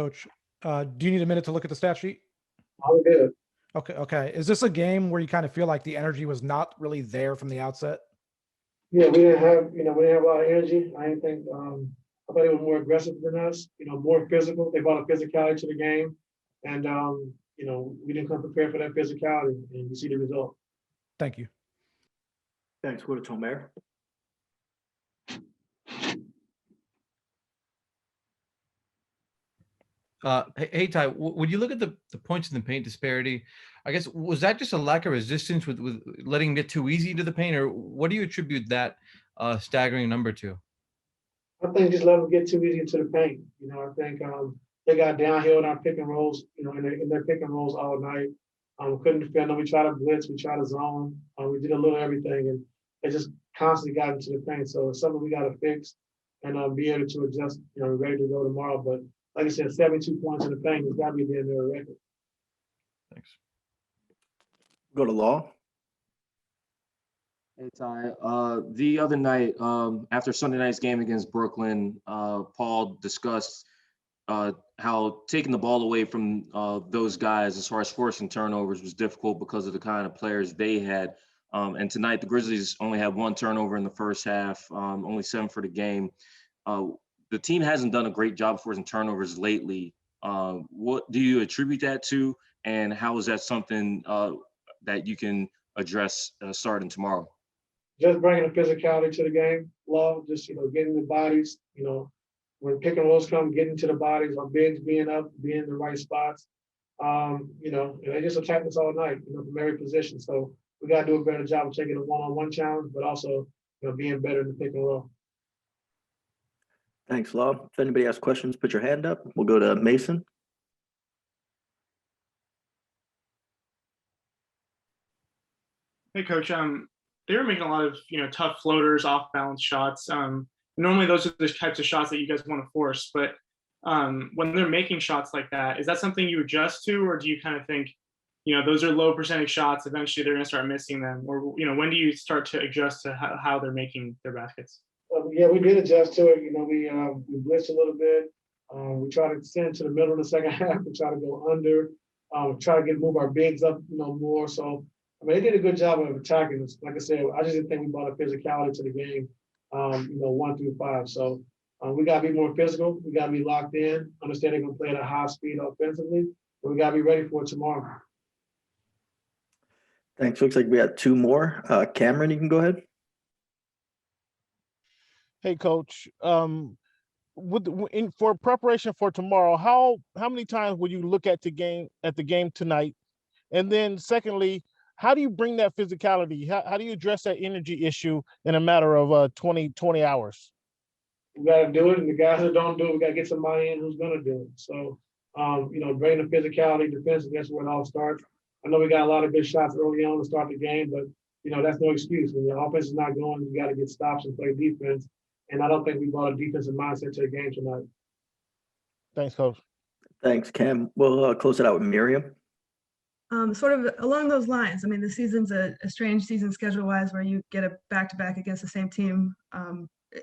Coach. Do you need a minute to look at the stat sheet? I'm good. Okay. Is this a game where you kind of feel like the energy was not really there from the outset? Yeah, we didn't have a lot of energy. I didn't think I thought they were more aggressive than us, more physical. They brought a physicality to the game. And we didn't come prepared for that physicality, and you see the result. Thank you. Thanks. Go to Tomer. Hey Ty, when you look at the points in the paint disparity, I guess was that just a lack of resistance with letting them get too easy into the paint, or what do you attribute that staggering number to? I think just let them get too easy into the paint. I think they got downhill in our pick and rolls, in their pick and rolls all night. Couldn't defend them. We tried to blitz, we tried to zone, we did a little everything, and they just constantly got into the paint. So it's something we got to fix and be able to adjust. Ready to go tomorrow, but. Like I said, 72 points in the paint has got to be the end of the record. Thanks. Go to Law. Hey Ty, the other night after Sunday night's game against Brooklyn, Paul discussed how taking the ball away from those guys as far as forcing turnovers was difficult because of the kind of players they had. And tonight the Grizzlies only had 1 turnover in the first half, only 7 for the game. The team hasn't done a great job forcing turnovers lately. What do you attribute that to, and how is that something that you can address starting tomorrow? Just bringing the physicality to the game, Law, just, getting the bodies, when pick and rolls come, getting to the bodies, our bigs being up, being in the right spots. And they just attacked us all night, from every position. So we got to do a better job of taking a one-on-one challenge, but also, being better in the pick and roll. Thanks, Law. If anybody has questions, put your hand up. We'll go to Mason. Hey, Coach. They were making a lot of tough floaters, off balance shots. Normally, those are the types of shots that you guys want to force. But when they're making shots like that, is that something you adjust to, or do you kind of think, those are low percentage shots? Eventually, they're going to start missing them, or when do you start to adjust to how they're making their baskets? Yeah, we did adjust to it. We blitzed a little bit. We try to send to the middle of the second half. We try to go under. Try to move our bigs up, more. So, they did a good job of attacking us. Like I said, I just didn't think we brought a physicality to the game, 1 through 5. So, we got to be more physical. We got to be locked in, understand they're going to play at a high speed offensively. But we got to be ready for it tomorrow. Thanks. Looks like we got 2 more. Cameron, you can go ahead. Hey, Coach. For preparation for tomorrow, how many times will you look at the game tonight? And then, secondly, how do you bring that physicality? How do you address that energy issue in a matter of 20 hours? We got to do it, and the guys that don't do it, we got to get somebody in who's going to do it. So, bring the physicality, defensively. That's where it all starts. I know we got a lot of good shots early on to start the game, but that's no excuse. When the offense is not going, you got to get stops and play defense. And I don't think we brought a defensive mindset to the game tonight. Thanks, Coach. Thanks, Cam. We'll close it out with Miriam. Sort of along those lines. I mean, the season's a strange season schedule-wise, where you get a back-to-back against the same team.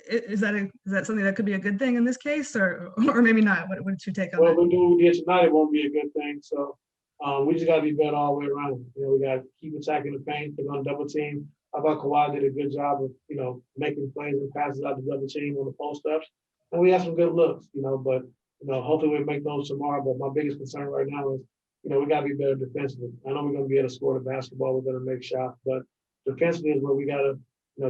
Is that something that could be a good thing in this case, or maybe not? What's your take on that? Well, we do what we did tonight. It won't be a good thing. So we just got to be better all the way around. We got to keep attacking the paint. They're going to double team. I thought Kawhi did a good job of, making plays and passes out the double team on the post-ups. And we had some good looks, but, hopefully we'll make those tomorrow. But my biggest concern right now is, we got to be better defensively. I know we're going to be able to score the basketball. We're going to make shots. But defensively is where we got to,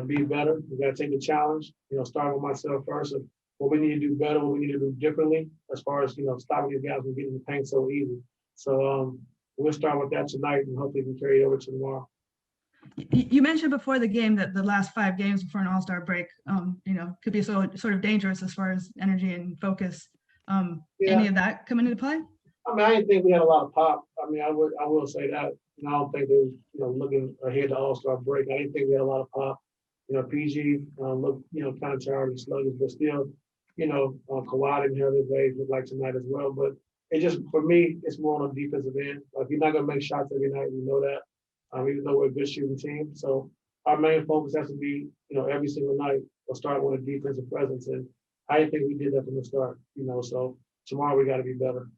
be better. We got to take the challenge, start with myself first of what we need to do better, what we need to do differently as far as, stopping these guys from getting the paint so easy. So we'll start with that tonight and hopefully we can carry it over to tomorrow. You mentioned before the game that the last 5 games before an All-Star break, could be sort of dangerous as far as energy and focus. Any of that come into play? I mean, I didn't think we had a lot of pop. I mean, I will say that. I don't think they was, looking ahead to All-Star break. I didn't think we had a lot of pop. PG looked, kind of tired and sluggish, but still, Kawhi didn't have his days like tonight as well. But it just, for me, it's more on the defensive end. Like, you're not going to make shots every night. We know that. Even though we're a good shooting team. So our main focus has to be, every single night we'll start with a defensive presence. And I didn't think we did that from the start, So tomorrow we got to be better.